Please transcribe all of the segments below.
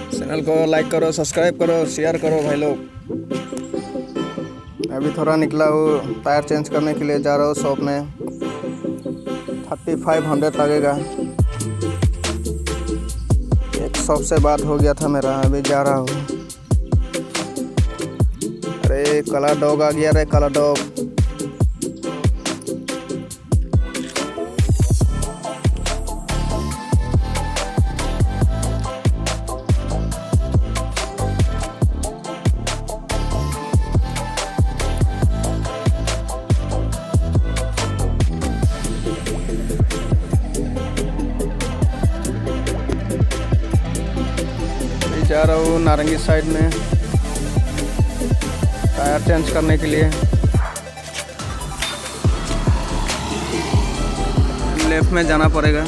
Channel को like करो, subscribe करो, शेयर करो भाई लोग। अभी थोड़ा निकला हूँ, टायर चेंज करने के लिए जा रहा हूँ शॉप में। 3500 लगेगा। एक शॉप से बात हो गया था मेरा, अभी जा रहा हूँ। अरे काला डॉग आ गया रे, काला डॉग। जा रहा हूँ नारंगी साइड में टायर चेंज करने के लिए। लेफ्ट में जाना पड़ेगा।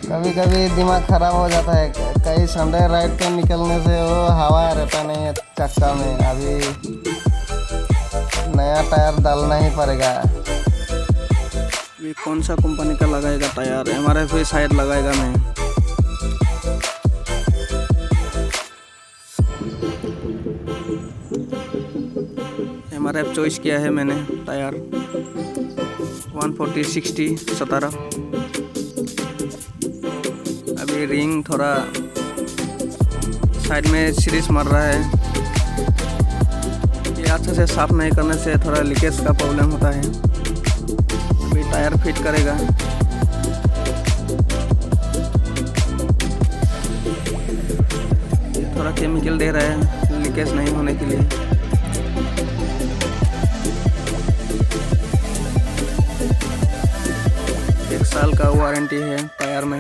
कभी कभी दिमाग खराब हो जाता है। कहीं संडे राइड पे निकलने से वो हवा रहता नहीं है चक्का में। अभी नया टायर डालना ही पड़ेगा। ये कौन सा कंपनी का लगाएगा टायर? MRF भी शायद लगाएगा मैं। MRF चॉइस किया है मैंने टायर 140 60 17। अभी रिंग थोड़ा साइड में सीरीज मार रहा है। ये अच्छे से साफ नहीं करने से थोड़ा लीकेज का प्रॉब्लम होता है। अभी टायर फिट करेगा। थोड़ा केमिकल दे रहा है लीकेज नहीं होने के लिए। एक साल का वारंटी है टायर में।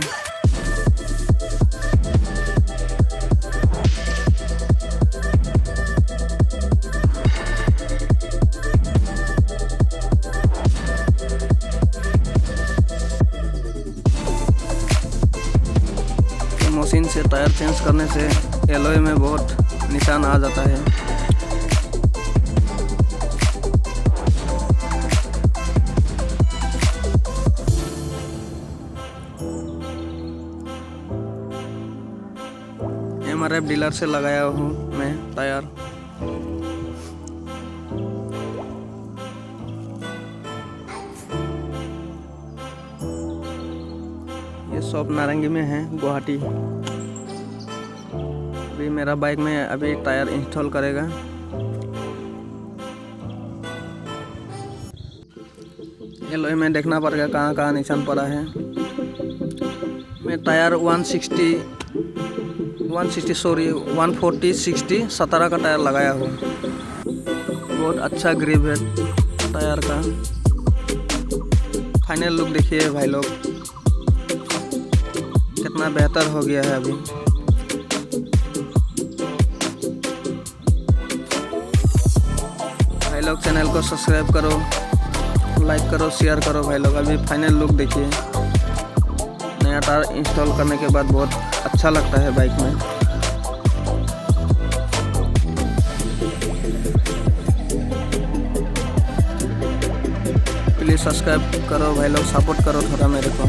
मशीन से टायर चेंज करने से एलॉय में बहुत निशान आ जाता है। MRF डीलर से लगाया हूँ मैं टायर। ये शॉप नारंगी में है, गुवाहाटी। अभी मेरा बाइक में अभी टायर इंस्टॉल करेगा। एलॉय में देखना पड़ेगा कहाँ कहाँ निशान पड़ा है। मैं टायर 140 60 17 का टायर लगाया हूँ। बहुत अच्छा ग्रिप है टायर का। फाइनल लुक देखिए भाई लोग, कितना बेहतर हो गया है अभी। भाई लोग चैनल को सब्सक्राइब करो, लाइक करो, शेयर करो भाई लोग। अभी फाइनल लुक देखिए। नया टायर इंस्टॉल करने के बाद बहुत अच्छा लगता है बाइक में। प्लीज़ सब्सक्राइब करो भाई लोग, सपोर्ट करो थोड़ा मेरे को।